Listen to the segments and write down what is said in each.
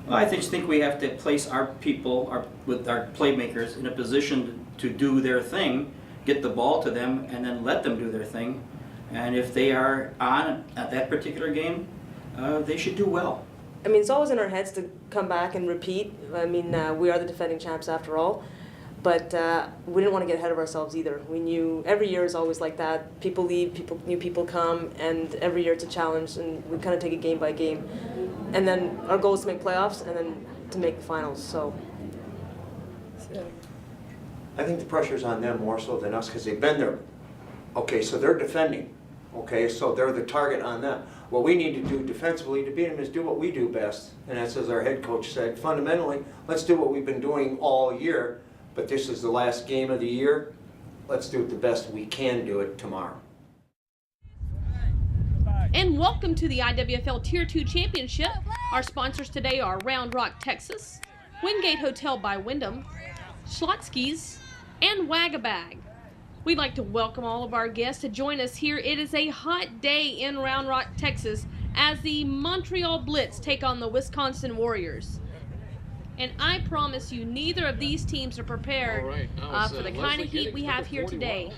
Well, I just think we have to place our people, with our playmakers, in a position to do their thing, get the ball to them, and then let them do their thing. And if they are on at that particular game, they should do well. I mean, it's always in our heads to come back and repeat. I mean, we are the defending champs after all. But we didn't want to get ahead of ourselves either. We knew every year is always like that. People leave, new people come, and every year it's a challenge, and we kind of take it game by game. And then our goal is to make playoffs and then to make the finals. So I think the pressure's on them more so than us because they've been there. Okay, so they're defending. Okay, so they're the target on them. What we need to do defensively to beat them is do what we do best. And that's, as our head coach said, fundamentally, let's do what we've been doing all year. But this is the last game of the year. Let's do it the best we can do it tomorrow. And welcome to the IWFL Tier 2 Championship. Our sponsors today are Round Rock, Texas, Wingate Hotel by Wyndham, Schlotzsky's, and Wag-A-Bag. We'd like to welcome all of our guests to join us here. It is a hot day in Round Rock, Texas, as the Montreal Blitz take on the Wisconsin Warriors. And I promise you, neither of these teams are prepared for the kind of heat we have here today.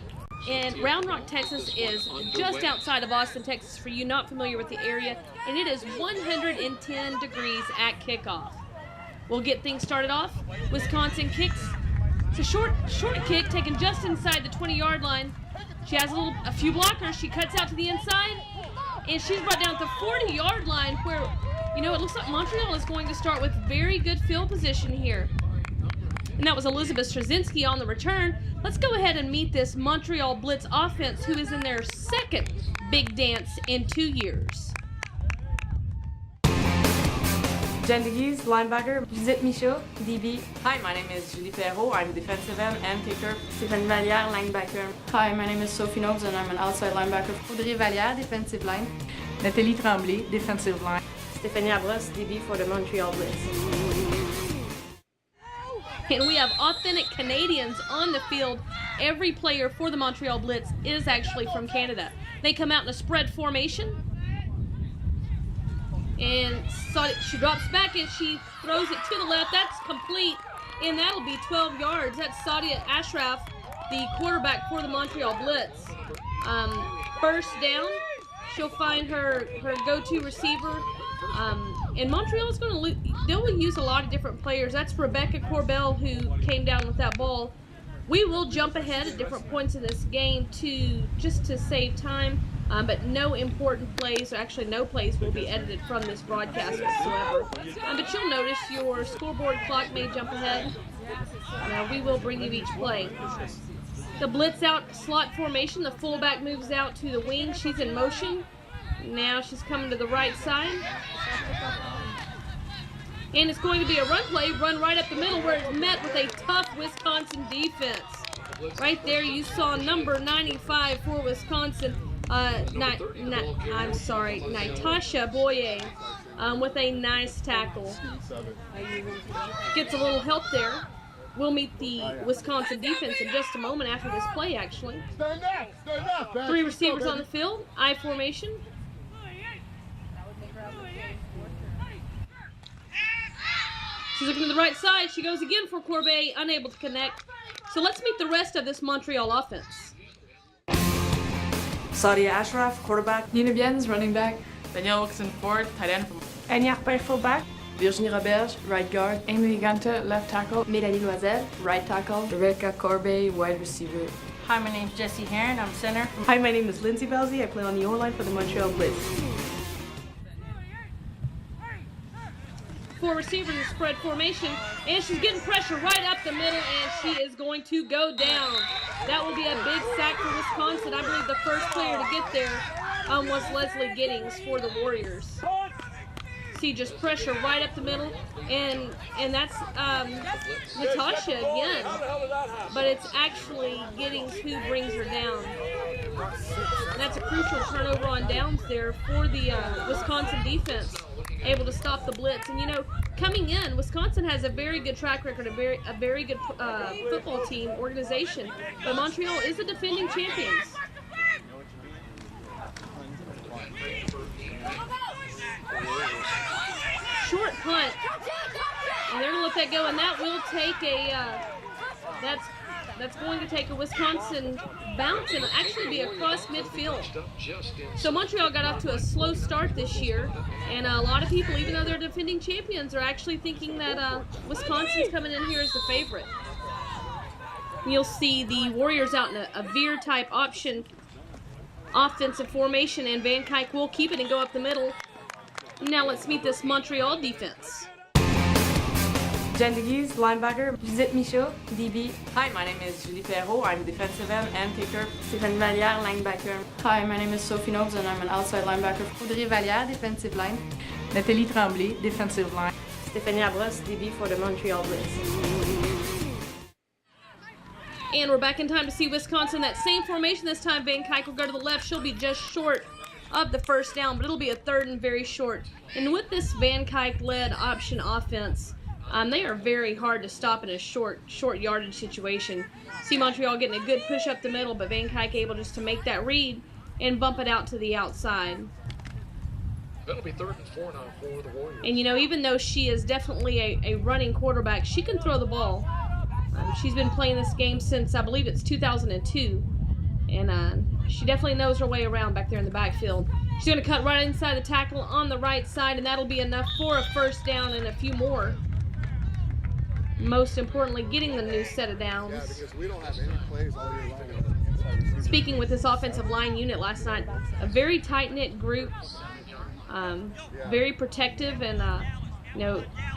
And Round Rock, Texas is just outside of Austin, Texas, for you not familiar with the area, and it is 110 degrees at kickoff. We'll get things started off. Wisconsin kicks. It's a short kick taken just inside the 20-yard line. She has a few blockers. She cuts out to the inside, and she's brought down at the 40-yard line where, you know, it looks like Montreal is going to start with very good field position here. And that was Elizabeth Straczynski on the return. Let's go ahead and meet this Montreal Blitz offense, who is in their second big dance in 2 years. Jen DeGuise, linebacker. Judith Michaud, DB. Hi, my name is Julie Perrault. I'm defensive end and kicker. Stéphanie Vallière, linebacker. Hi, my name is Sophie Nobes and I'm an outside linebacker. Audrey Vallière, defensive line. Nathalie Tremblay, defensive line. Stephanie Abras, DB for the Montreal Blitz. And we have authentic Canadians on the field. Every player for the Montreal Blitz is actually from Canada. They come out in a spread formation. And she drops back and she throws it to the left. That's complete, and that'll be 12 yards. That's Sadia Ashraf, the quarterback for the Montreal Blitz. First down, she'll find her go-to receiver. And Montreal is going to they'll use a lot of different players. That's Rebecca Corbell, who came down with that ball. We will jump ahead at different points in this game just to save time. But no important plays, or actually no plays, will be edited from this broadcast whatsoever. But you'll notice your scoreboard clock may jump ahead. We will bring you each play. The blitz out slot formation, the fullback moves out to the wing. She's in motion. Now she's coming to the right side. And it's going to be a run play, run right up the middle, where it's met with a tough Wisconsin defense. Right there you saw number 95 for Wisconsin. Natasha Boye with a nice tackle. Gets a little help there. We'll meet the Wisconsin defense in just a moment after this play, actually. Three receivers on the field, I formation. She's looking to the right side. She goes again for Corbet, unable to connect. So let's meet the rest of this Montreal offense. Sadia Ashraf, quarterback. Nina Biens, running back. Danielle Wilkinson, Ford, tight end. Annie Harper, fullback. Virginie Roberge, right guard. Amy Ganta, left tackle. Mélanie Loisel, Right tackle. Rebecca Corbet, wide receiver. Hi, my name's Jessie Heron. I'm center. Hi, my name is Lindsay Belzy. I play on the O-line for the Montreal Blitz. Four receivers in spread formation, and she's getting pressure right up the middle, and she is going to go down. That will be a big sack for Wisconsin. I believe the first player to get there was Leslie Giddings for the Warriors. See, just pressure right up the middle, and that's Natasha again, but it's actually Giddings who brings her down. And that's a crucial turnover on downs there for the Wisconsin defense, able to stop the blitz. And you know, coming in, Wisconsin has a very good track record, a very good football team organization, but Montreal is the defending champions. short punt. And they're going to let that go, and that will take that's going to take a Wisconsin bounce and actually be across midfield. So Montreal got off to a slow start this year, and a lot of people, even though they're defending champions, are actually thinking that Wisconsin's coming in here as the favorite. You'll see the Warriors out in a veer-type option offensive formation, and Van Kuyk will keep it and go up the middle. Now let's meet this Montreal defense. Jen Deguise, linebacker. Judith Michaud, DB. Hi, my name is Julie Perrault. I'm defensive end and kicker. Stéphanie Vallière, linebacker. Hi, my name is Sophie Nobes and I'm an outside linebacker. Audrey Vallière, defensive line. Nathalie Tremblay, defensive line. Stéphanie Abros, DB for the Montreal Blitz. And we're back in time to see Wisconsin. That same formation this time. Van Kuyk will go to the left. She'll be just short of the first down, but it'll be a third and very short. And with this Van Kuyk-led option offense, they are very hard to stop in a short yardage situation. See Montreal getting a good push up the middle, but Van Kuyk able just to make that read and bump it out to the outside. That'll be 3rd and 4 now for the Warriors. And even though she is definitely a running quarterback, she can throw the ball. She's been playing this game since, I believe it's 2002. And she definitely knows her way around back there in the backfield. She's going to cut right inside the tackle on the right side, and that'll be enough for a first down and a few more. Most importantly, getting the new set of downs. Yeah, because we don't have any plays all year long. Speaking with this offensive line unit last night, a very tight-knit group, very protective, and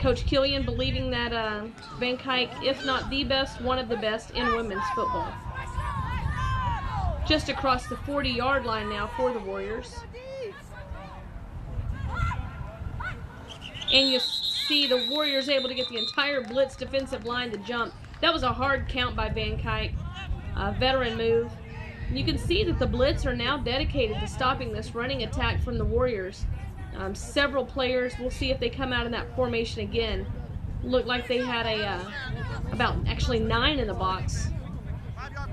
Coach Killian believing that Van Kuyk, if not the best, one of the best in women's football. Just across the 40-yard line now for the Warriors. And you see the Warriors able to get the entire Blitz defensive line to jump. That was a hard count by Van Kuyk, a veteran move. You can see that the Blitz are now dedicated to stopping this running attack from the Warriors. Several players, we'll see if they come out in that formation again. Looked like they had about 9 in the box.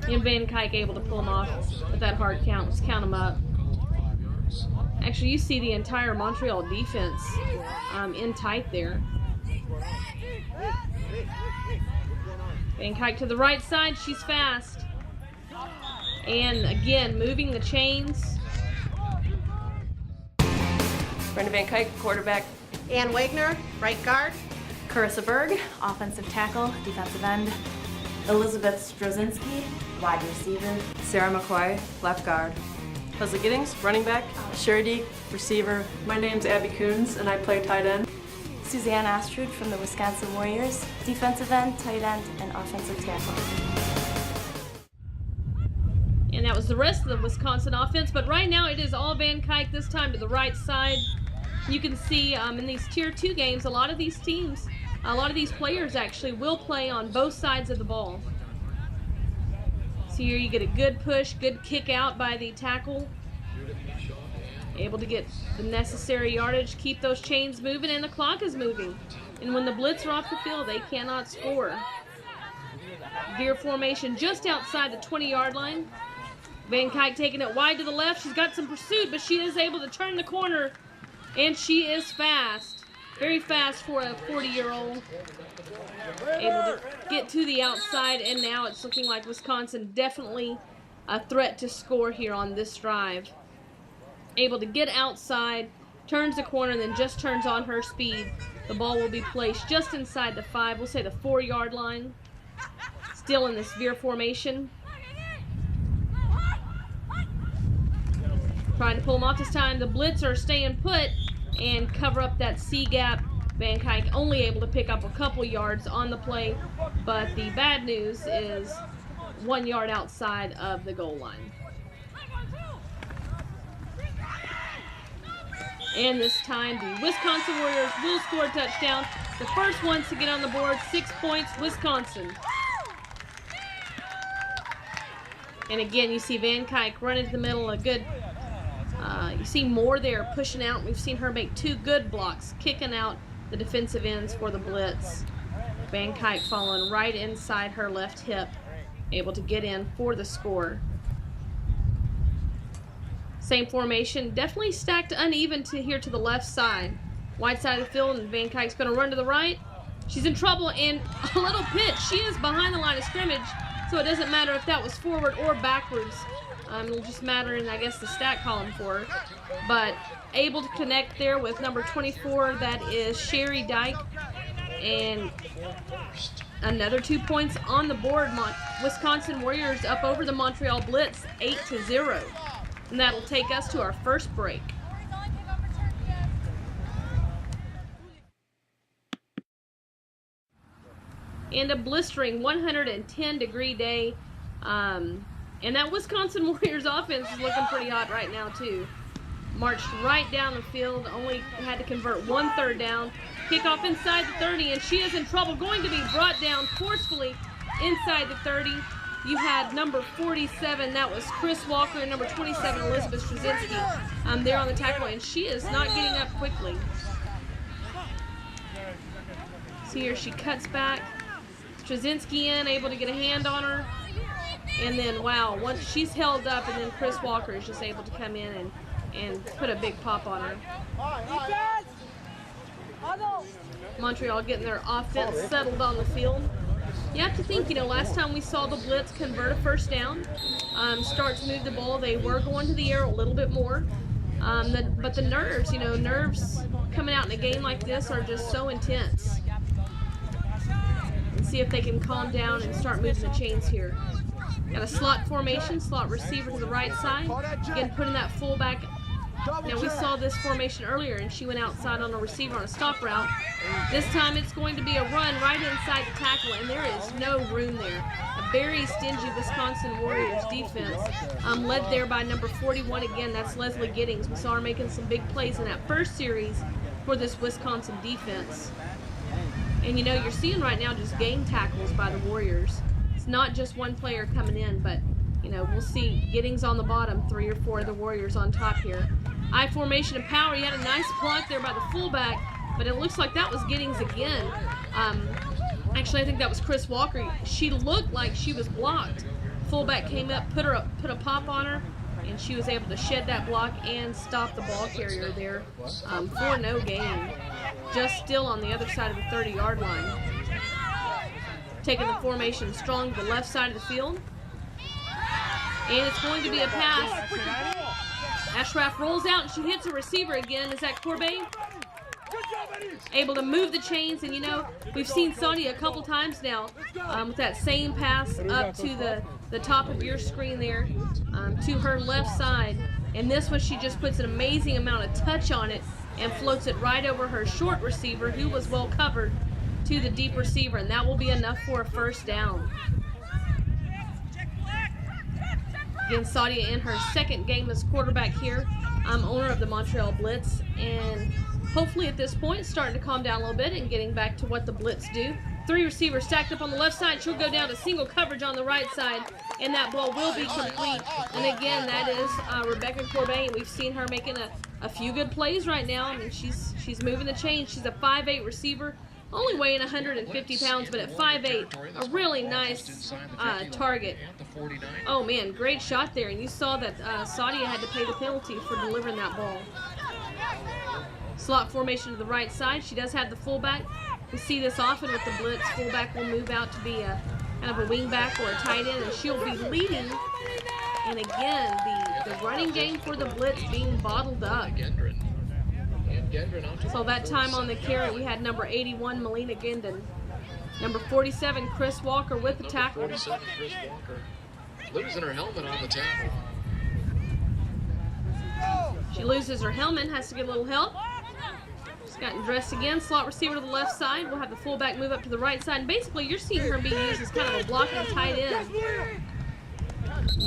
And Van Kuyk able to pull them off with that hard count. Let's count them up. Actually, you see the entire Montreal defense in tight there. Van Kuyk to the right side. She's fast. And again, moving the chains. Brenda Van Kuyk, quarterback. Ann Wagner, right guard. Carissa Berg, offensive tackle, defensive end. Elizabeth Strozinski, wide receiver. Sarah McCoy, left guard. Leslie Giddings, running back. Shirley, receiver. My name's Abby Coons, and I play tight end. Suzanne Astrud from the Wisconsin Warriors, defensive end, tight end, and offensive tackle. And that was the rest of the Wisconsin offense, but right now it is all Van Kuyk, this time to the right side. You can see in these Tier 2 games, a lot of these teams, a lot of these players actually will play on both sides of the ball. So here you get a good push, good kick out by the tackle. Able to get the necessary yardage, keep those chains moving, and the clock is moving. And when the Blitz are off the field, they cannot score. Veer formation just outside the 20-yard line. Van Kuyk taking it wide to the left. She's got some pursuit, but she is able to turn the corner, and she is fast. Very fast for a 40-year-old. Able to get to the outside, and now it's looking like Wisconsin definitely a threat to score here on this drive. Able to get outside, turns the corner, and then just turns on her speed. The ball will be placed just inside the 5, we'll say the 4-yard line. Still in this veer formation. Trying to pull them off this time. The Blitz are staying put and cover up that C gap. Van Kuyk only able to pick up a couple yards on the play, but the bad news is 1 yard outside of the goal line. And this time the Wisconsin Warriors will score a touchdown. The first ones to get on the board, 6 points, Wisconsin. And again, you see Van Kuyk running to the middle, a good, you see Moore there pushing out. We've seen her make 2 good blocks, kicking out the defensive ends for the Blitz. Van Kuyk falling right inside her left hip, able to get in for the score. Same formation, definitely stacked uneven to here to the left side. Wide side of the field, and Van Kuyk's going to run to the right. She's in trouble, and a little pitch. She is behind the line of scrimmage, so it doesn't matter if that was forward or backwards. It'll just matter in, I guess, the stat column for her. But able to connect there with number 24, that is Sherry Dyke. And another 2 points on the board. Wisconsin Warriors up over the Montreal Blitz, 8-0. And that'll take us to our first break. And a blistering 110-degree day. And that Wisconsin Warriors offense is looking pretty hot right now, too. Marched right down the field, only had to convert 1 third down. Kickoff inside the 30, and she is in trouble, going to be brought down forcefully inside the 30. You had number 47, that was Chris Walker, and number 27, Elizabeth Straczynski, there on the tackle, and she is not getting up quickly. See here, she cuts back. Straczynski in, able to get a hand on her. And then, wow, once she's held up, and then Chris Walker is just able to come in and put a big pop on her. Montreal getting their offense settled on the field. You have to think, last time we saw the Blitz convert a first down, start to move the ball, they were going to the air a little bit more. But the nerves, nerves coming out in a game like this are just so intense. And see if they can calm down and start moving the chains here. Got a slot formation, slot receiver to the right side. Again, putting that fullback. Now, we saw this formation earlier, and she went outside on a receiver on a stop route. This time, it's going to be a run right inside the tackle, and there is no room there. A very stingy Wisconsin Warriors defense, led there by number 41 again. That's Leslie Giddings. We saw her making some big plays in that first series for this Wisconsin defense. And, you're seeing right now just game tackles by the Warriors. It's not just one player coming in, but, we'll see Giddings on the bottom, 3 or 4 of the Warriors on top here. I formation of power. You had a nice block there by the fullback, but it looks like that was Giddings again. Actually, I think that was Chris Walker. She looked like she was blocked. Fullback came up, put a pop on her, and she was able to shed that block and stop the ball carrier there for no gain. Just still on the other side of the 30-yard line. Taking the formation strong to the left side of the field. And it's going to be a pass. Ashraf rolls out, and she hits a receiver again. Is that Corbet? Able to move the chains, and we've seen Saudi a couple times now with that same pass up to the top of your screen there to her left side. And this one, she just puts an amazing amount of touch on it and floats it right over her short receiver, who was well covered, to the deep receiver, and that will be enough for a first down. Again, Sadia in her second game as quarterback here, owner of the Montreal Blitz, and hopefully at this point starting to calm down a little bit and getting back to what the Blitz do. 3 receivers stacked up on the left side. She'll go down to single coverage on the right side, and that ball will be complete. And again, that is Rebecca Corbet. We've seen her making a few good plays right now. I mean, she's moving the chains. She's a 5'8" receiver, only weighing 150 pounds, but at 5'8", a really nice target. Oh man, great shot there, and you saw that Sadia had to pay the penalty for delivering that ball. Slot formation to the right side. She does have the fullback. We see this often with the Blitz. Fullback will move out to be a kind of a wingback or a tight end, and she'll be leading. And again, the running game for the Blitz being bottled up. So that time on the carry, we had number 81, Melina Gendon. Number 47, Chris Walker with the tackle. 47, Chris Walker. Losing her helmet on the tackle. She loses her helmet, has to get a little help. She's gotten dressed again. Slot receiver to the left side. We'll have the fullback move up to the right side. And basically, you're seeing her being used as kind of a blocking tight end.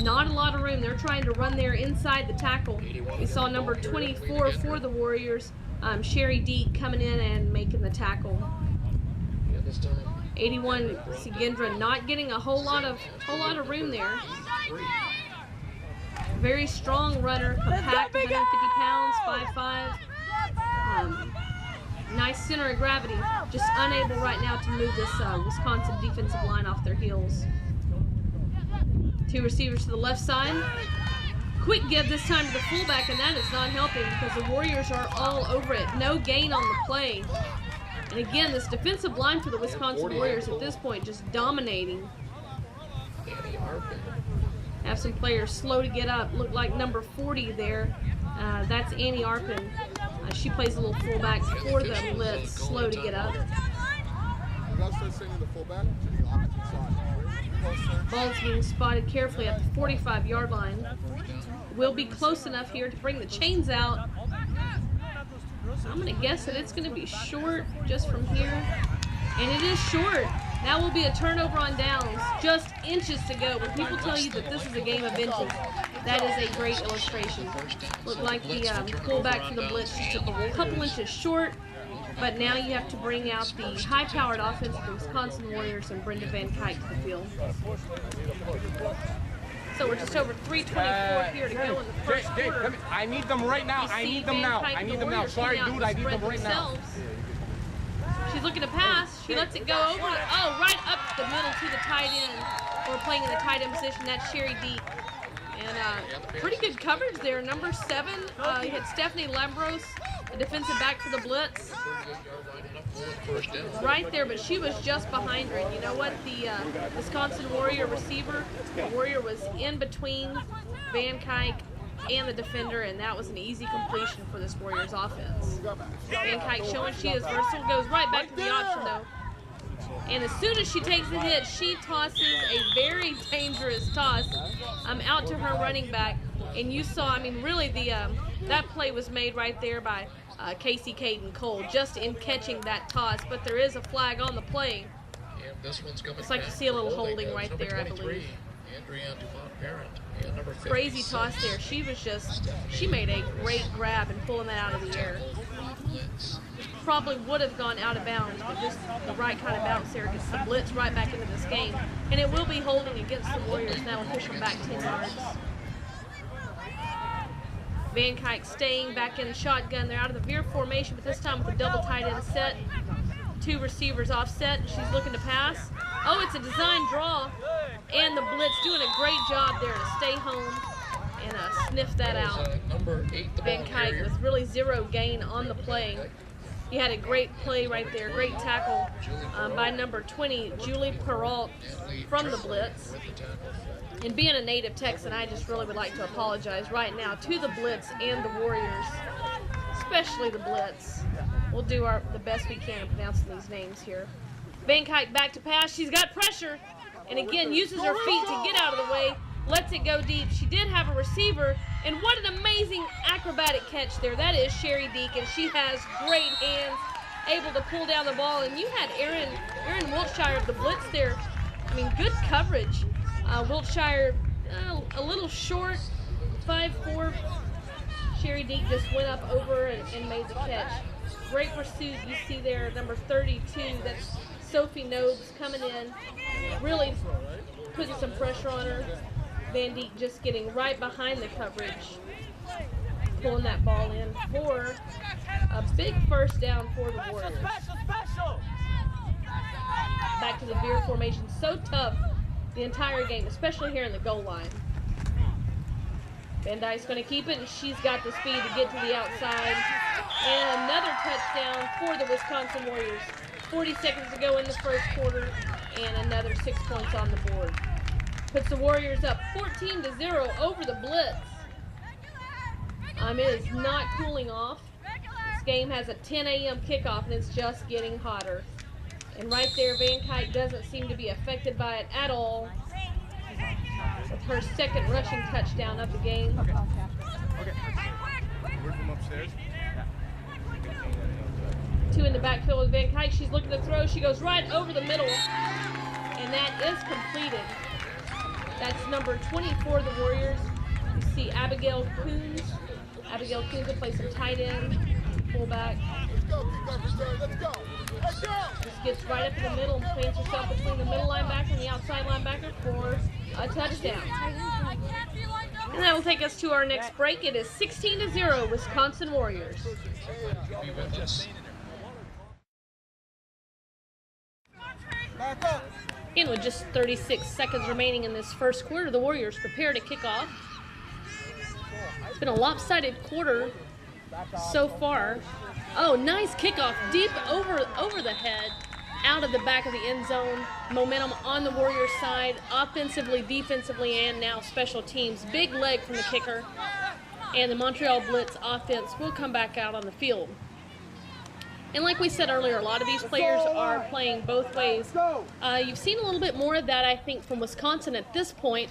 Not a lot of room. They're trying to run there inside the tackle. We saw number 24 for the Warriors, Sherry Deek, coming in and making the tackle. 81, Sigendra not getting a whole lot of room there. Very strong runner, compact, 150 pounds, 5'5". Nice center of gravity. Just unable right now to move this Wisconsin defensive line off their heels. 2 receivers to the left side. quick give this time to the fullback, and that is not helping because the Warriors are all over it. No gain on the play. And again, this defensive line for the Wisconsin Warriors at this point just dominating. Have some players slow to get up. Look like number 40 there. That's Annie Arpin. She plays a little fullback for the Blitz, slow to get up. Ball's being spotted carefully at the 45-yard line. Will be close enough here to bring the chains out. I'm going to guess that it's going to be short just from here. And it is short. That will be a turnover on downs. Just inches to go. When people tell you that this is a game of inches, that is a great illustration. Looked like the fullback for the Blitz just a couple inches short. But now you have to bring out the high-powered offense of the Wisconsin Warriors and Brenda Van Kuyt to the field. So we're just over 3:24 here to go in the first quarter. I need them right now. I need them now. I need them now. Sorry, dude. I need them right now. She's looking to pass. She lets it go over. Right up the middle to the tight end. We're playing in the tight end position. That's Sherry Deep. And pretty good coverage there. Number 7 hit Stephanie Lambros, a defensive back for the Blitz. Right there, but she was just behind her. And you know what? The Wisconsin Warrior receiver, the Warrior was in between Van Kuyt and the defender, and that was an easy completion for this Warriors offense. Van Kuyt showing she is versatile, goes right back to the option though. And as soon as she takes the hit, she tosses a very dangerous toss out to her running back. And you saw, I mean, really that play was made right there by Casey Caden Cole, just in catching that toss. But there is a flag on the play. It's like you see a little holding right there, I believe. Crazy toss there. She made a great grab and pulling that out of the air. Probably would have gone out of bounds, but just the right kind of bounce there gets the Blitz right back into this game. And it will be holding against the Warriors now and push them back 10 yards. Van Kuyt staying back in shotgun. They're out of the veer formation, but this time with a double tight end set. 2 receivers offset. She's looking to pass. Oh, it's a design draw. And the Blitz doing a great job there to stay home and sniff that out. Van Kuyt with really 0 gain on the play. He had a great play right there, great tackle by number 20, Julie Perrault from the Blitz. And being a native Texan, I just really would like to apologize right now to the Blitz and the Warriors, especially the Blitz. We'll do the best we can in pronouncing these names here. Van Kuyt back to pass. She's got pressure, and again uses her feet to get out of the way. Lets it go deep. She did have a receiver, and what an amazing acrobatic catch there. That is Sherry Deacon. She has great hands, able to pull down the ball, and you had Erin Wiltshire of the Blitz there. I mean, good coverage. Wiltshire a little short, 5'4". Sherry Deak just went up over and made the catch. Great pursuit you see there, number 32. That's Sophie Nobes coming in, really putting some pressure on her. Van Dijk just getting right behind the coverage, pulling that ball in for a big first down for the Warriors. Back to the veer formation, so tough the entire game, especially here in the goal line. Van Dijk's going to keep it, and she's got the speed to get to the outside. And another touchdown for the Wisconsin Warriors. 40 seconds to go in the first quarter, and another 6 points on the board. Puts the Warriors up 14-0 over the Blitz. It is not cooling off. This game has a 10 a.m. kickoff, and it's just getting hotter. And right there, Van Kuyt doesn't seem to be affected by it at all. With her second rushing touchdown of the game. Okay. We're from upstairs. 2 in the backfield with Van Kuyt. She's looking to throw. She goes right over the middle. And that is completed. That's number 24 of the Warriors. You see Abigail Coons. Abigail Coons will play some tight end, fullback. Just gets right up in the middle and plants herself between the middle linebacker and the outside linebacker for a touchdown. And that will take us to our next break. It is 16-0 Wisconsin Warriors. And with just 36 seconds remaining in this first quarter, the Warriors prepare to kick off. It's been a lopsided quarter so far. Oh, nice kickoff deep over the head, out of the back of the end zone. Momentum on the Warriors side, offensively, defensively, and now special teams. Big leg from the kicker. And the Montreal Blitz offense will come back out on the field. And like we said earlier, a lot of these players are playing both ways. You've seen a little bit more of that, I think, from Wisconsin at this point.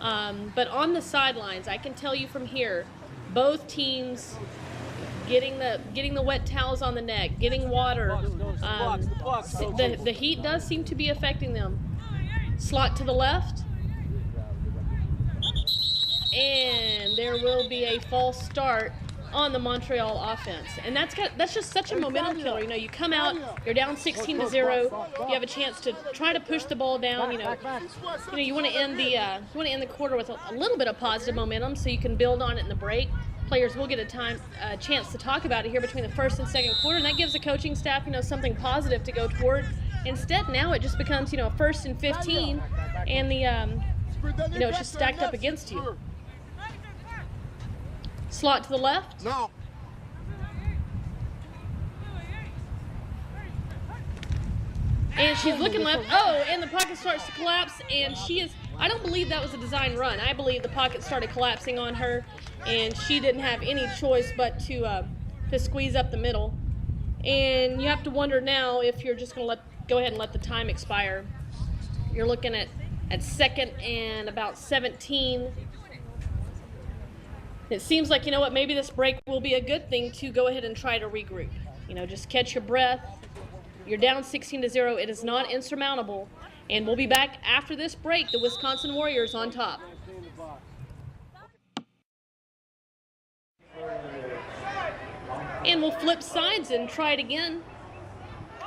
But on the sidelines, I can tell you from here, both teams getting the wet towels on the neck, getting water. The heat does seem to be affecting them. Slot to the left. And there will be a false start on the Montreal offense. And that's just such a momentum killer. You know, you come out, you're down 16-0, you have a chance to try to push the ball down. You want to end the quarter with a little bit of positive momentum so you can build on it in the break. Players will get a chance to talk about it here between the first and second quarter, and that gives the coaching staff, something positive to go toward. Instead, now it just becomes, first and 15, and it's just stacked up against you. Slot to the left. No. And she's looking left. Oh, and the pocket starts to collapse, and I don't believe that was a design run. I believe the pocket started collapsing on her, and she didn't have any choice but to squeeze up the middle. And you have to wonder now if you're just going to go ahead and let the time expire. You're looking at second and about 17. It seems like, maybe this break will be a good thing to go ahead and try to regroup. Just catch your breath. You're down 16-0. It is not insurmountable. And we'll be back after this break. The Wisconsin Warriors on top. And we'll flip sides and try it again.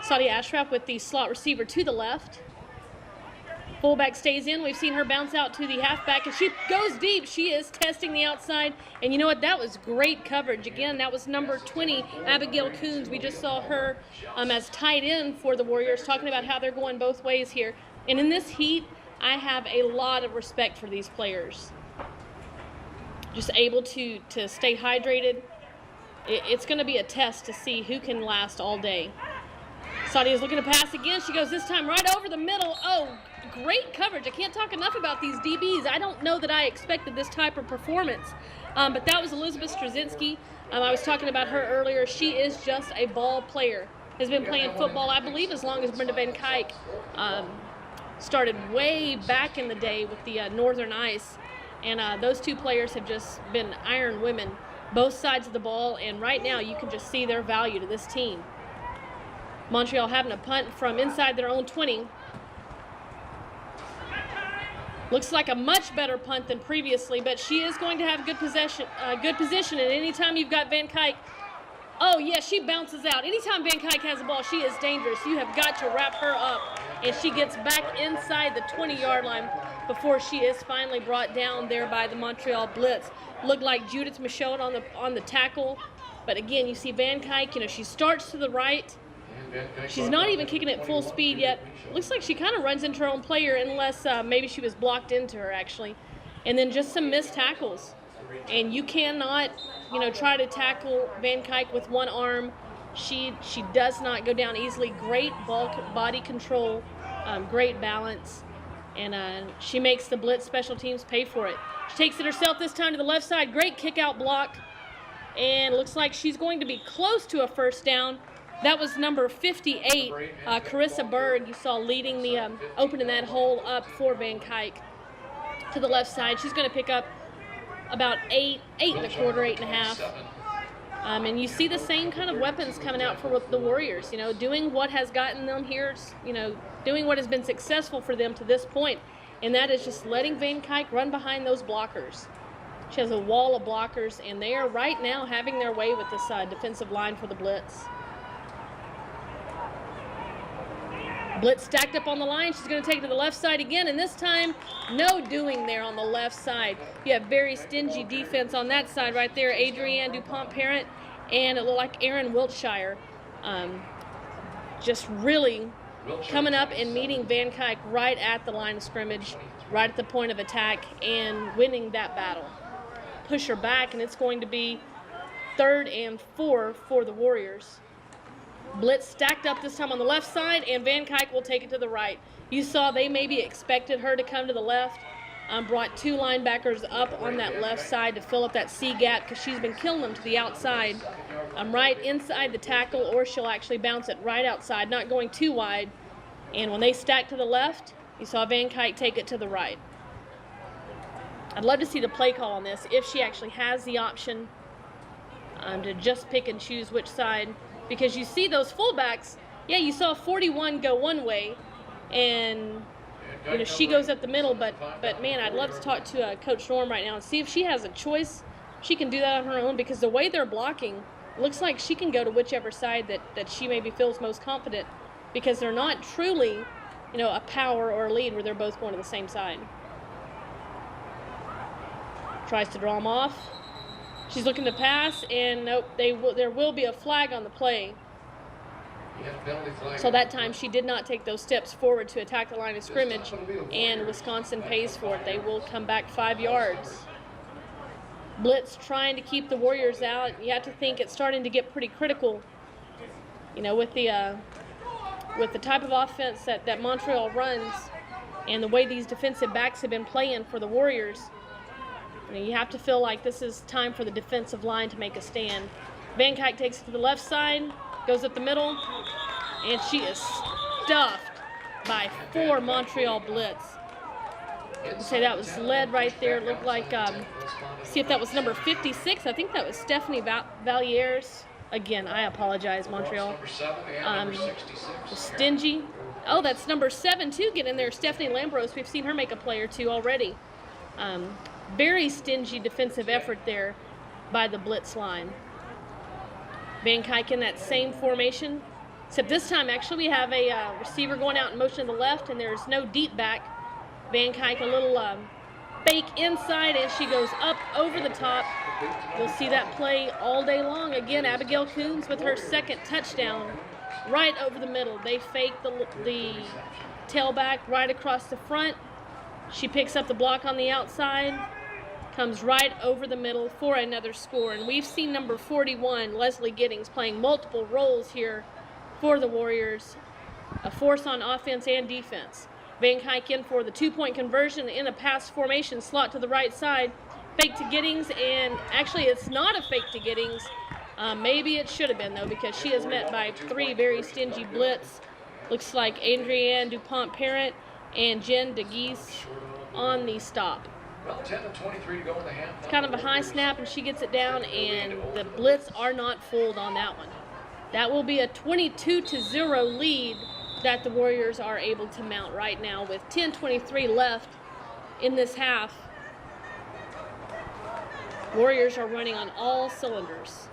Saudi Ashraf with the slot receiver to the left. Fullback stays in. We've seen her bounce out to the halfback, and she goes deep. She is testing the outside, and you know what? That was great coverage. Again, that was number 20, Abigail Coons. We just saw her as tight end for the Warriors, talking about how they're going both ways here. And in this heat, I have a lot of respect for these players. Just able to stay hydrated. It's going to be a test to see who can last all day. Saudi is looking to pass again. She goes this time right over the middle. Oh, great coverage. I can't talk enough about these DBs. I don't know that I expected this type of performance. But that was Elizabeth Straczynski. I was talking about her earlier. She is just a ball player. Has been playing football, I believe, as long as Brenda Van Kuyk. Started way back in the day with the Northern Ice. And those two players have just been iron women, both sides of the ball. And right now you can just see their value to this team. Montreal having a punt from inside their own 20. Looks like a much better punt than previously, but she is going to have good position. And anytime you've got Van Kuyk, oh yeah, she bounces out. Anytime Van Kuyk has the ball, she is dangerous. You have got to wrap her up, and she gets back inside the 20-yard line before she is finally brought down there by the Montreal Blitz. Looked like Judith Michaud on the tackle, but again, you see Van Kuyk. She starts to the right. She's not even kicking at full speed yet. Looks like she kind of runs into her own player, unless maybe she was blocked into her, actually. And then just some missed tackles. And you cannot, try to tackle Van Kuyk with one arm. She does not go down easily. Great body control, great balance. And she makes the Blitz special teams pay for it. She takes it herself this time to the left side. Great kick-out block. And looks like she's going to be close to a first down. That was number 58, Carissa Berg, you saw leading the, opening that hole up for Van Kuyk to the left side. She's going to pick up about 8 and a quarter, 8.5. And you see the same kind of weapons coming out for the Warriors, doing what has gotten them here, doing what has been successful for them to this point. And that is just letting Van Kuyk run behind those blockers. She has a wall of blockers, and they are right now having their way with this defensive line for the Blitz. Blitz stacked up on the line. She's going to take it to the left side again, and this time, no doing there on the left side. You have very stingy defense on that side right there. Adrienne Dupont-Parent, and it looked like Erin Wiltshire. Just really coming up and meeting Van Kuyk right at the line of scrimmage, right at the point of attack, and winning that battle. push her back, and it's going to be 3rd and 4 for the Warriors. Blitz stacked up this time on the left side, and Van Kuyk will take it to the right. You saw they maybe expected her to come to the left. Brought 2 linebackers up on that left side to fill up that C gap because she's been killing them to the outside. Right inside the tackle, or she'll actually bounce it right outside, not going too wide. And when they stack to the left, you saw Van Kuyk take it to the right. I'd love to see the play call on this if she actually has the option to just pick and choose which side. Because you see those fullbacks, yeah, you saw 41 go one way, and she goes up the middle, but man, I'd love to talk to Coach Norm right now and see if she has a choice. She can do that on her own, because the way they're blocking, it looks like she can go to whichever side that she maybe feels most confident, because they're not truly, a power or a lead where they're both going to the same side. Tries to draw them off. She's looking to pass, and nope, there will be a flag on the play. So that time she did not take those steps forward to attack the line of scrimmage, and Wisconsin pays for it. They will come back 5 yards. Blitz trying to keep the Warriors out. You have to think it's starting to get pretty critical, with the type of offense that Montreal runs and the way these defensive backs have been playing for the Warriors. You have to feel like this is time for the defensive line to make a stand. Van Kuyk takes it to the left side, goes up the middle, and she is stuffed by 4 Montreal Blitz. I'd say that was led right there. It looked like, see if that was number 56. I think that was Stephanie Valliers. Again, I apologize, Montreal. Stingy. Oh, that's number 7 too. Get in there, Stephanie Lambros. We've seen her make a play or two already. Very stingy defensive effort there by the Blitz line. Van Kuyk in that same formation, except this time actually we have a receiver going out in motion to the left, and there's no deep back. Van Kuyk a little fake inside, and she goes up over the top. You'll see that play all day long. Again, Abigail Coons with her 2nd touchdown right over the middle. They fake the tailback right across the front. She picks up the block on the outside, comes right over the middle for another score. And we've seen number 41, Leslie Giddings, playing multiple roles here for the Warriors, a force on offense and defense. Van Kuyk in for the 2-point conversion in a pass formation, slot to the right side, fake to Giddings, and actually it's not a fake to Giddings. Maybe it should have been, though, because she is met by 3 very stingy Blitz. Looks like Adrienne Dupont-Parent and Jen DeGeese on the stop. It's kind of a high snap, and she gets it down, and the Blitz are not fooled on that one. That will be a 22-0 lead that the Warriors are able to mount right now with 10:23 left in this half. Warriors are running on all cylinders.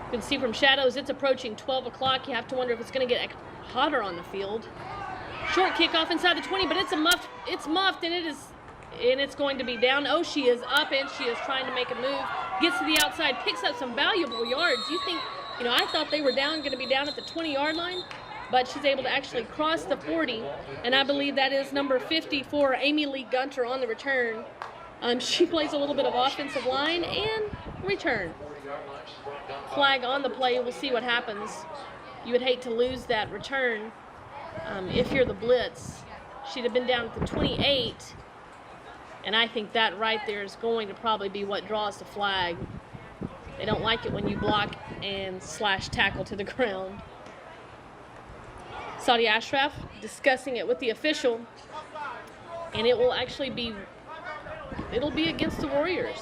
You can see from shadows it's approaching 12 o'clock. You have to wonder if it's going to get hotter on the field. Short kickoff inside the 20, but it's muffed, and it's going to be down. Oh, she is up, and she is trying to make a move. Gets to the outside, picks up some valuable yards. You think, I thought they were going to be down at the 20-yard line, but she's able to actually cross the 40, and I believe that is number 50 for Amy Lee Gunter on the return. She plays a little bit of offensive line and return. Flag on the play. We'll see what happens. You would hate to lose that return if you're the Blitz. She'd have been down at the 28, and I think that right there is going to probably be what draws the flag. They don't like it when you block and slash tackle to the ground. Saudi Ashraf discussing it with the official, and it will actually be, it'll be against the Warriors.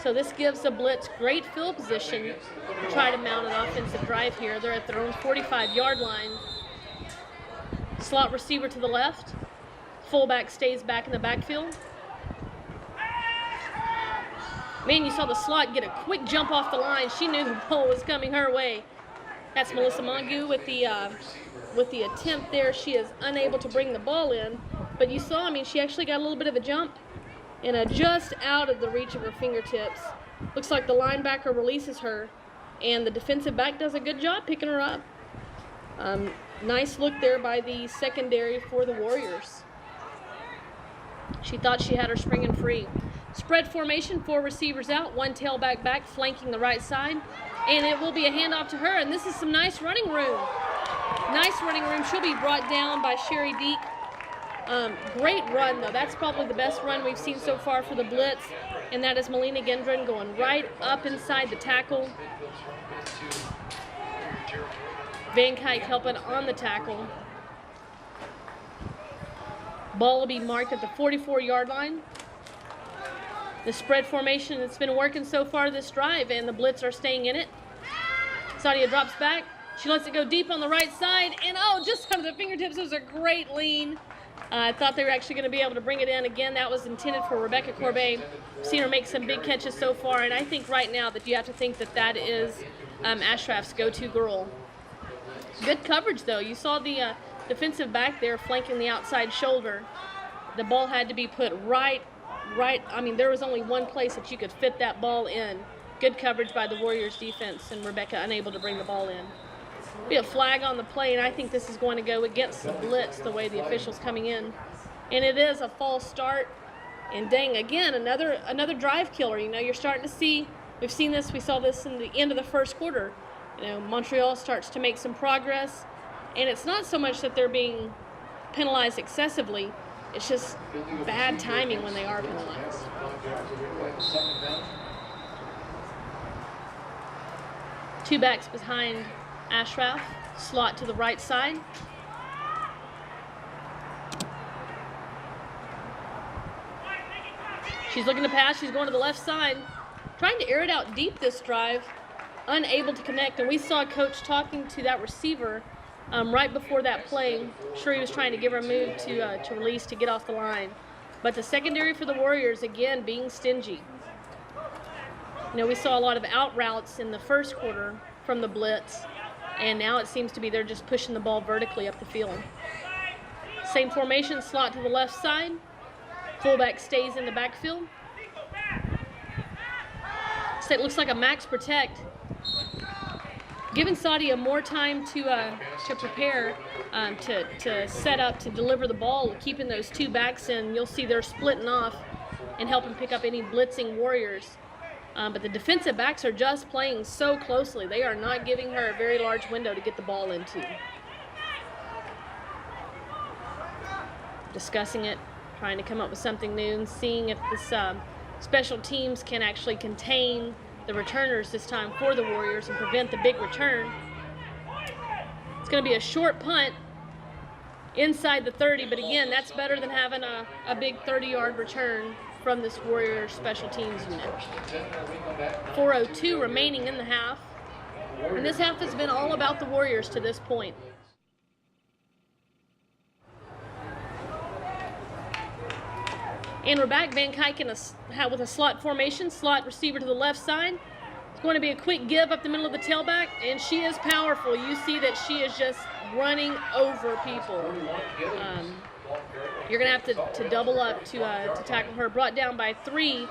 So this gives the Blitz great field position to try to mount an offensive drive here. They're at their own 45-yard line. Slot receiver to the left. Fullback stays back in the backfield. Man, you saw the slot get a quick jump off the line. She knew the ball was coming her way. That's Melissa Mongu with the attempt there. She is unable to bring the ball in. But you saw, she actually got a little bit of a jump and just out of the reach of her fingertips. Looks like the linebacker releases her, and the defensive back does a good job picking her up. Nice look there by the secondary for the Warriors. She thought she had her springing free. Spread formation, 4 receivers out, 1 tailback back, flanking the right side. And it will be a handoff to her, and this is some nice running room. Nice running room. She'll be brought down by Sherry Deek. Great run, though. That's probably the best run we've seen so far for the Blitz, and that is Melina Gendron going right up inside the tackle. Van Kuyk helping on the tackle. Ball will be marked at the 44-yard line. The spread formation that's been working so far this drive, and the Blitz are staying in it. Sadia drops back. She lets it go deep on the right side, and oh, just under the fingertips. It was a great lean. I thought they were actually going to be able to bring it in again. That was intended for Rebecca Corbet. I've seen her make some big catches so far, and I think right now that you have to think that that is Ashraf's go-to girl. Good coverage, though. You saw the defensive back there flanking the outside shoulder. The ball had to be put right. I mean, there was only one place that you could fit that ball in. Good coverage by the Warriors defense, and Rebecca unable to bring the ball in. Be a flag on the play, and I think this is going to go against the Blitz the way the official's coming in. And it is a false start. And dang, again, another drive killer. You know, you're starting to see, we've seen this, we saw this in the end of the first quarter. You know, Montreal starts to make some progress, and it's not so much that they're being penalized excessively, it's just bad timing when they are penalized. Two backs behind Ashraf, slot to the right side. She's looking to pass, she's going to the left side. Trying to air it out deep this drive, unable to connect. And we saw Coach talking to that receiver right before that play. I'm sure he was trying to give her a move to release to get off the line. But the secondary for the Warriors, again, being stingy. You know, we saw a lot of out routes in the first quarter from the Blitz, and now it seems to be they're just pushing the ball vertically up the field. Same formation, slot to the left side. Fullback stays in the backfield. So it looks like a max protect. Giving Sadia more time to prepare, to set up, to deliver the ball, keeping those two backs in. You'll see they're splitting off and helping pick up any blitzing Warriors. But the defensive backs are just playing so closely. They are not giving her a very large window to get the ball into. Discussing it, trying to come up with something new and seeing if this special teams can actually contain the returners this time for the Warriors and prevent the big return. It's going to be a short punt inside the 30, but again, that's better than having a big 30-yard return from this Warriors special teams unit. 4:02 remaining in the half, and this half has been all about the Warriors to this point. And we're back. Van Kuyk with a slot formation, slot receiver to the left side. It's going to be a quick give up the middle of the tailback, and she is powerful. You see that she is just running over people. You're going to have to double up to tackle her. Brought down by 3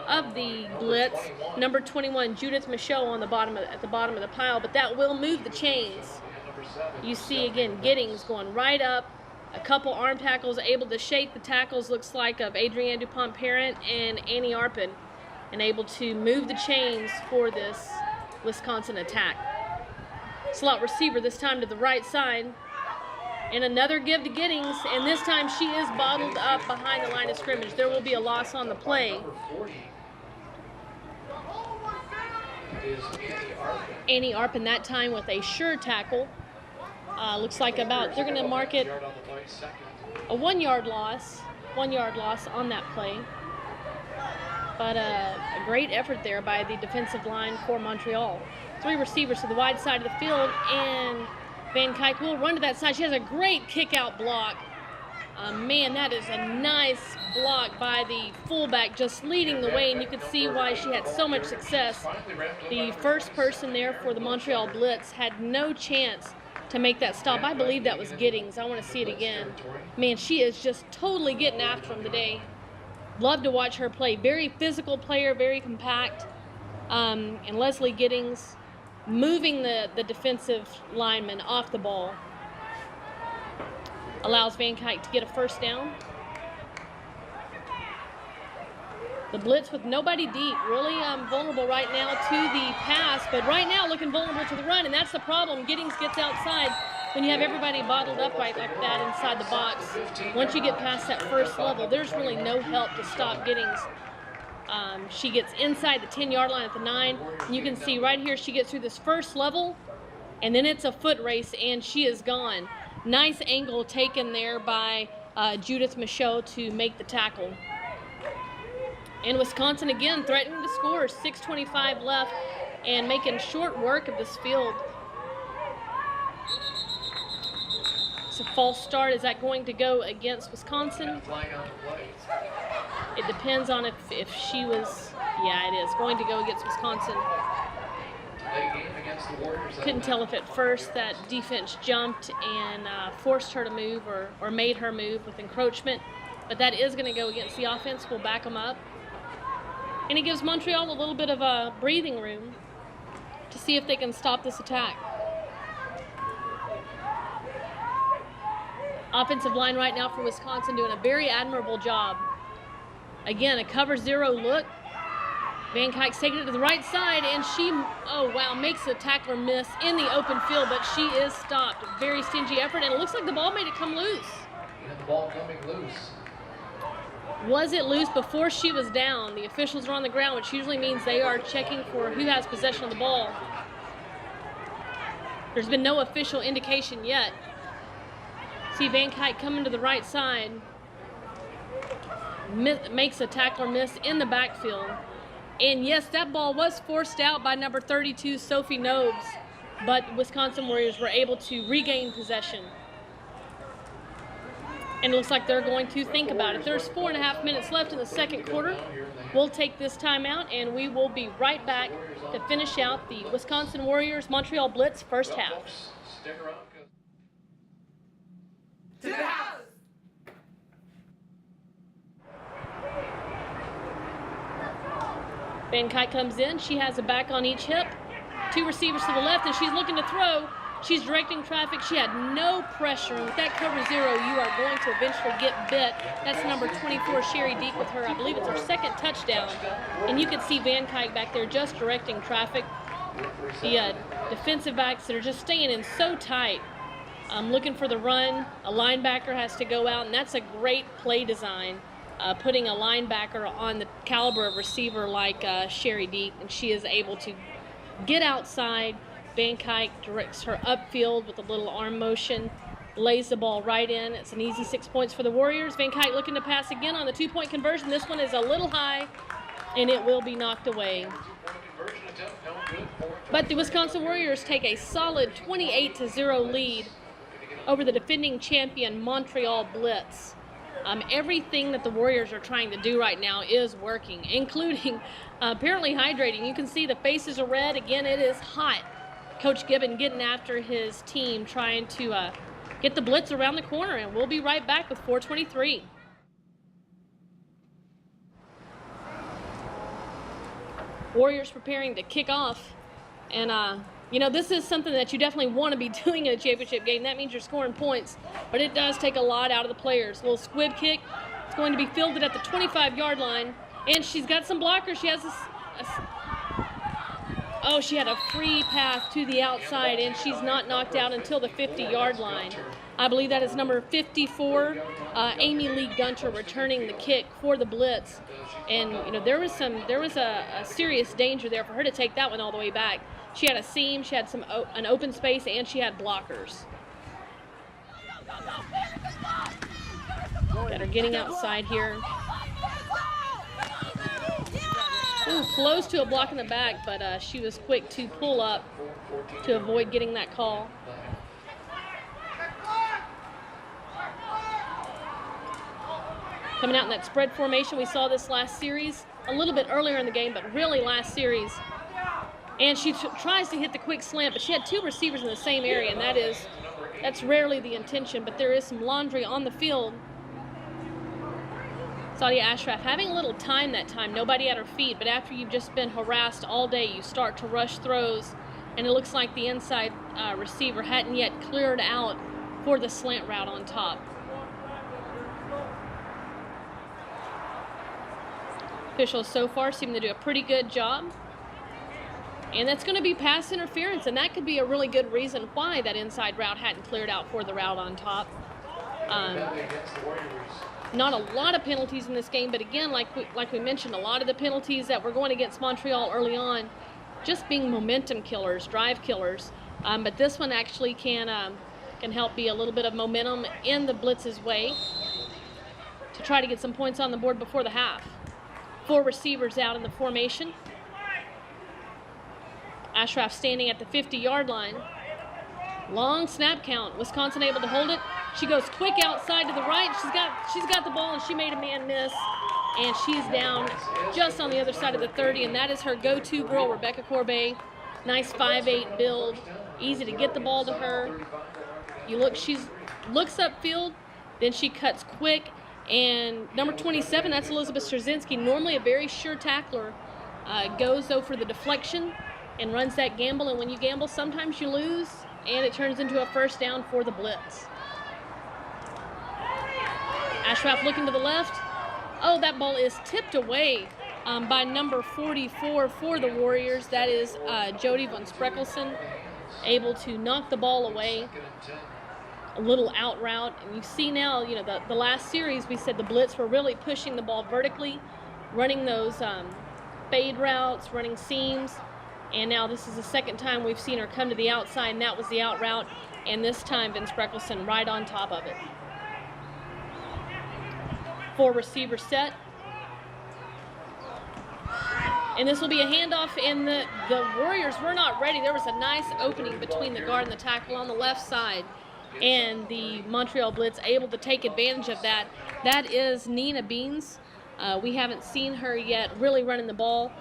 of the Blitz. Number 21, Judith Michaud, at the bottom of the pile, but that will move the chains. You see again Giddings going right up. A couple arm tackles, able to shake the tackles, looks like, of Adrienne Dupont-Parent and Annie Arpin, and able to move the chains for this Wisconsin attack. Slot receiver this time to the right side. And another give to Giddings, and this time she is bottled up behind the line of scrimmage. There will be a loss on the play. Annie Arpin that time with a sure tackle. Looks like they're going to mark it a 1 yard loss on that play. But a great effort there by the defensive line for Montreal. 3 receivers to the wide side of the field, and Van Kuyk will run to that side. She has a great kick-out block. Man, that is a nice block by the fullback, just leading the way, and you could see why she had so much success. The first person there for the Montreal Blitz had no chance to make that stop. I believe that was Giddings. I want to see it again. Man, she is just totally getting after him today. Love to watch her play. Very physical player, very compact. And Leslie Giddings moving the defensive lineman off the ball. allows Van Kuyk to get a first down. The blitz with nobody deep, really vulnerable right now to the pass, but right now looking vulnerable to the run, and that's the problem. Giddings gets outside when you have everybody bottled up right like that inside the box. Once you get past that first level, there's really no help to stop Giddings. She gets inside the 10-yard line at the 9, and you can see right here she gets through this first level, and then it's a foot race, and she is gone. Nice angle taken there by Judith Michaud to make the tackle. And Wisconsin again threatening to score, 6:25 left, and making short work of this field. It's a false start. Is that going to go against Wisconsin? It depends on if she was, yeah, it is going to go against Wisconsin. Couldn't tell if at first that defense jumped and forced her to move or made her move with encroachment, but that is going to go against the offense. We'll back them up. And it gives Montreal a little bit of a breathing room to see if they can stop this attack. Offensive line right now for Wisconsin doing a very admirable job. Again, a cover 0 look. Van Kuyk's taking it to the right side, and she, oh wow, makes the tackler miss in the open field, but she is stopped. Very stingy effort, and it looks like the ball made it come loose. And the ball coming loose. Was it loose before she was down? The officials are on the ground, which usually means they are checking for who has possession of the ball. There's been no official indication yet. See Van Kuyk coming to the right side. Makes a tackler miss in the backfield. And yes, that ball was forced out by number 32, Sophie Nobes, but Wisconsin Warriors were able to regain possession. And it looks like they're going to think about it. There's 4.5 minutes left in the second quarter. We'll take this timeout, and we will be right back to finish out the Wisconsin Warriors Montreal Blitz first half. Stick around. To the house! Van Kuyk comes in. She has a back on each hip. 2 receivers to the left, and she's looking to throw. She's directing traffic. She had no pressure. With that cover 0, you are going to eventually get bit. That's number 24, Sherry Deek, with her, I believe it's her second touchdown. And you can see Van Kuyk back there just directing traffic. The defensive backs that are just staying in so tight. Looking for the run. A linebacker has to go out, and that's a great play design. Putting a linebacker on the caliber of receiver like Sherry Deek, and she is able to get outside. Van Kuyk directs her upfield with a little arm motion, lays the ball right in. It's an easy 6 points for the Warriors. Van Kuyk looking to pass again on the 2-point conversion. This one is a little high, and it will be knocked away. But the Wisconsin Warriors take a solid 28-0 lead over the defending champion Montreal Blitz. Everything that the Warriors are trying to do right now is working, including apparently hydrating. You can see the faces are red. Again, it is hot. Coach Gibbon getting after his team, trying to get the blitz around the corner, and we'll be right back with 4:23. Warriors preparing to kick off, and you know, this is something that you definitely want to be doing in a championship game. That means you're scoring points, but it does take a lot out of the players. A little squib kick. It's going to be fielded at the 25-yard line, and she's got some blockers. She has oh, she had a free pass to the outside, and she's not knocked out until the 50-yard line. I believe that is number 54, Amy Lee Gunter, returning the kick for the Blitz. And you know, there was a serious danger there for her to take that one all the way back. She had a seam, she had an open space, and she had blockers that are getting outside here. Ooh, close to a block in the back, but she was quick to pull up to avoid getting that call. Coming out in that spread formation, we saw this last series, a little bit earlier in the game, but really last series. And she tries to hit the quick slant, but she had 2 receivers in the same area, and that's rarely the intention, but there is some laundry on the field. Sadia Ashraf having a little time that time, nobody at her feet, but after you've just been harassed all day, you start to rush throws, and it looks like the inside receiver hadn't yet cleared out for the slant route on top. Officials so far seem to do a pretty good job. And that's going to be pass interference, and that could be a really good reason why that inside route hadn't cleared out for the route on top. Not a lot of penalties in this game, but again, like we mentioned, a lot of the penalties that were going against Montreal early on just being momentum killers, drive killers. But this one actually can help be a little bit of momentum in the Blitz's way to try to get some points on the board before the half. 4 receivers out in the formation. Ashraf standing at the 50-yard line. Long snap count. Wisconsin able to hold it. She goes quick outside to the right. She's got the ball, and she made a man miss. And she's down just on the other side of the 30, and that is her go-to girl, Rebecca Corbet. Nice 5'8" build. Easy to get the ball to her. You look, she looks upfield, then she cuts quick. And number 27, that's Elizabeth Straczynski, normally a very sure tackler, goes though for the deflection and runs that gamble. And when you gamble, sometimes you lose, and it turns into a first down for the Blitz. Ashraf looking to the left. Oh, that ball is tipped away by number 44 for the Warriors. That is Jody von Spreckelsen, able to knock the ball away. A little out route, and you see now, you know, the last series we said the Blitz were really pushing the ball vertically, running those fade routes, running seams, and now this is the second time we've seen her come to the outside, and that was the out route, and this time Von Spreckelsen right on top of it. 4 receiver set, and this will be a handoff, and the Warriors were not ready. There was a nice opening between the guard and the tackle on the left side, and the Montreal Blitz able to take advantage of that. That is Nina Beans. We haven't seen her yet really running the ball.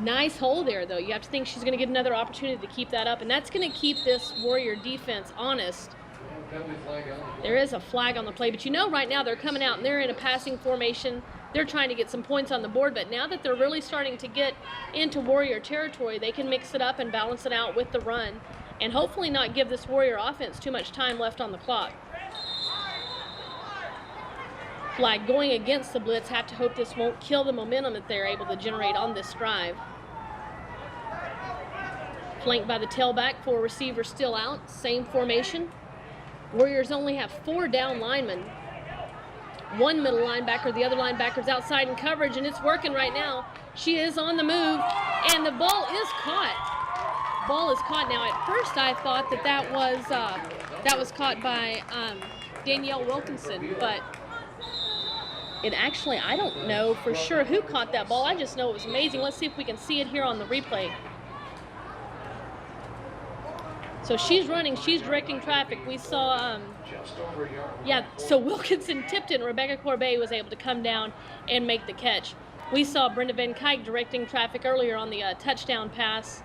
Nice hole there, though. You have to think she's going to get another opportunity to keep that up, and that's going to keep this Warrior defense honest. There is a flag on the play, but you know right now they're coming out and they're in a passing formation. They're trying to get some points on the board, but now that they're really starting to get into Warrior territory, they can mix it up and balance it out with the run, and hopefully not give this Warrior offense too much time left on the clock. Flag going against the Blitz. Have to hope this won't kill the momentum that they're able to generate on this drive. Flanked by the tailback, 4 receivers still out, same formation. Warriors only have 4 down linemen. 1 middle linebacker, the other linebacker's outside in coverage, and it's working right now. She is on the move, and the ball is caught. Ball is caught now. At first I thought that was caught by Danielle Wilkinson, but it actually, I don't know for sure who caught that ball. I just know it was amazing. Let's see if we can see it here on the replay. So she's running, she's directing traffic. We saw, so Wilkinson tipped it, and Rebecca Corbet was able to come down and make the catch. We saw Brenda Van Kuyk directing traffic earlier on the touchdown pass,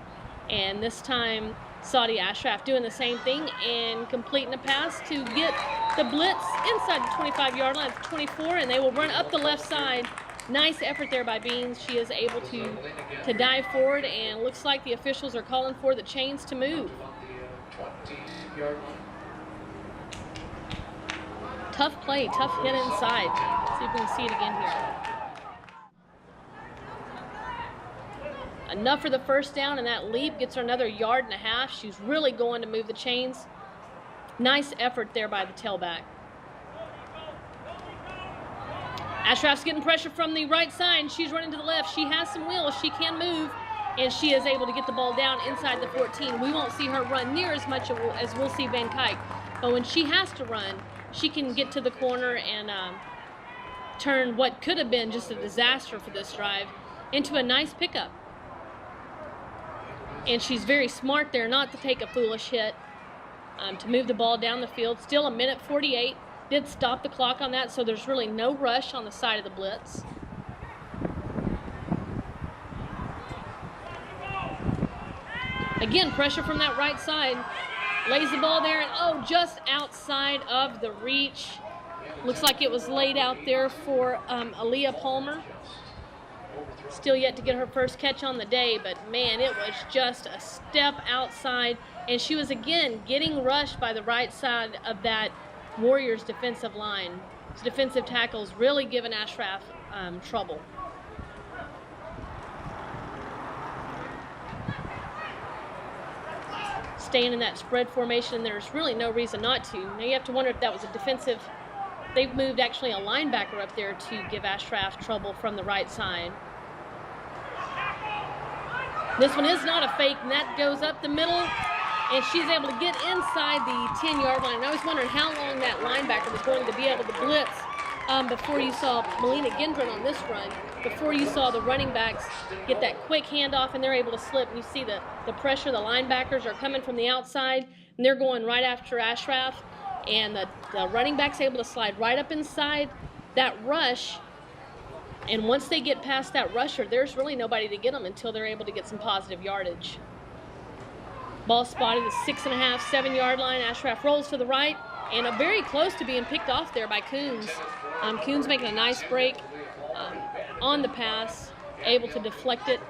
and this time Saudi Ashraf doing the same thing and completing a pass to get the Blitz inside the 25-yard line, 24, and they will run up the left side. Nice effort there by Beans. She is able to dive forward, and looks like the officials are calling for the chains to move. Tough play, tough hit inside. Let's see if we can see it again here. Enough for the first down, and that leap gets her another 1.5 yards. She's really going to move the chains. Nice effort there by the tailback. Ashraf's getting pressure from the right side, and she's running to the left. She has some wheels. She can move, and she is able to get the ball down inside the 14. We won't see her run near as much as we'll see Van Kuyk, but when she has to run, she can get to the corner and turn what could have been just a disaster for this drive into a nice pickup. And she's very smart there not to take a foolish hit, to move the ball down the field. Still 1:48. Did stop the clock on that, so there's really no rush on the side of the Blitz. Again, pressure from that right side. Lays the ball there, and just outside of the reach. Looks like it was laid out there for Aaliyah Palmer. still yet to get her first catch on the day, but man, it was just a step outside, and she was again getting rushed by the right side of that Warriors defensive line. Those defensive tackles really giving Ashraf trouble. Staying in that spread formation, there's really no reason not to. Now you have to wonder if that was a defensive. They've moved actually a linebacker up there to give Ashraf trouble from the right side. This one is not a fake, and that goes up the middle, and she's able to get inside the 10-yard line. And I was wondering how long that linebacker was going to be able to blitz before you saw Melina Gendron on this run, before you saw the running backs get that quick handoff and they're able to slip. And you see the pressure, the linebackers are coming from the outside, and they're going right after Ashraf, and the running back's able to slide right up inside that rush. And once they get past that rusher, there's really nobody to get them until they're able to get some positive yardage. Ball spotted at the 6.5, 7-yard line. Ashraf rolls to the right, and very close to being picked off there by Coons. Coons making a nice break on the pass, able to deflect it.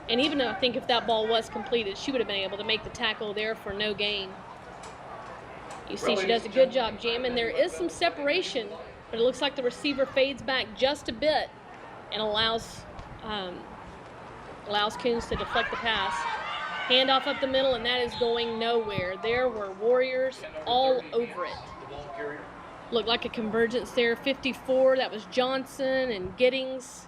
And even though I think if that ball was completed, she would have been able to make the tackle there for no gain. You see she does a good job jamming. There is some separation, but it looks like the receiver fades back just a bit and allows Coons to deflect the pass. Handoff up the middle, and that is going nowhere. There were Warriors all over it. Looked like a convergence there. 54, that was Johnson and Giddings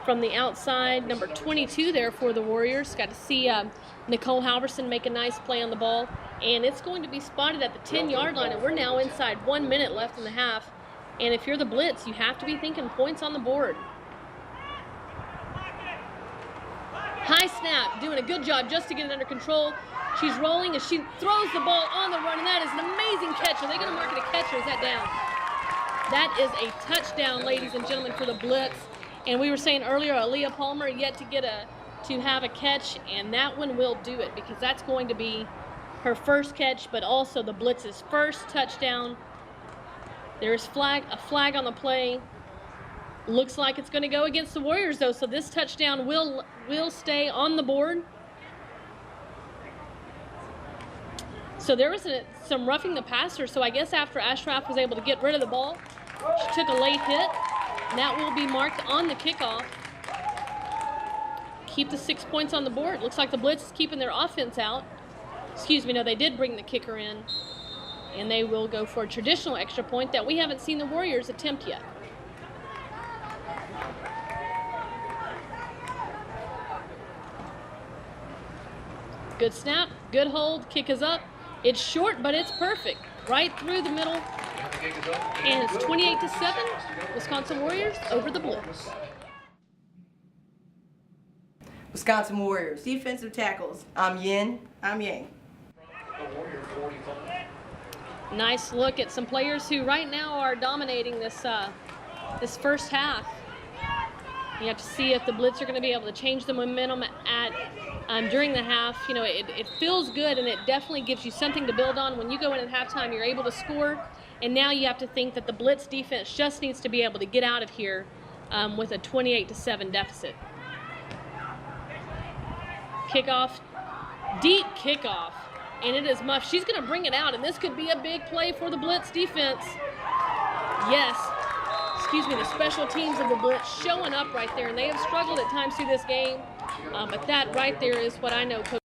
from the outside. Number 22 there for the Warriors. Got to see Nicole Halverson make a nice play on the ball. And it's going to be spotted at the 10-yard line, and we're now inside 1 minute left in the half. And if you're the Blitz, you have to be thinking points on the board. High snap, doing a good job just to get it under control. She's rolling, and she throws the ball on the run, and that is an amazing catch. Are they going to mark it a catch, or is that down? That is a touchdown, ladies and gentlemen, for the Blitz. And we were saying earlier, Aaliyah Palmer yet to have a catch, and that one will do it, because that's going to be her first catch, but also the Blitz's first touchdown. There's a flag on the play. Looks like it's going to go against the Warriors, though, so this touchdown will stay on the board. So there was some roughing the passer, so I guess after Ashraf was able to get rid of the ball, she took a late hit, and that will be marked on the kickoff. Keep the 6 points on the board. Looks like the Blitz is keeping their offense out. Excuse me, no, they did bring the kicker in, and they will go for a traditional extra point that we haven't seen the Warriors attempt yet. Good snap, good hold, kick is up. It's short, but it's perfect. Right through the middle. And it's 28-7, Wisconsin Warriors over the Blitz. Wisconsin Warriors, defensive tackles. I'm Yin, I'm Yang. Nice look at some players who right now are dominating this first half. You have to see if the Blitz are going to be able to change the momentum during the half. You know, it feels good, and it definitely gives you something to build on. When you go in at halftime, you're able to score, and now you have to think that the Blitz defense just needs to be able to get out of here with a 28-7 deficit. Kickoff, deep kickoff, and it is muffed. She's going to bring it out, and this could be a big play for the Blitz defense. Yes. Excuse me, the special teams of the Blitz showing up right there, and they have struggled at times through this game, but that right there is what I know Coach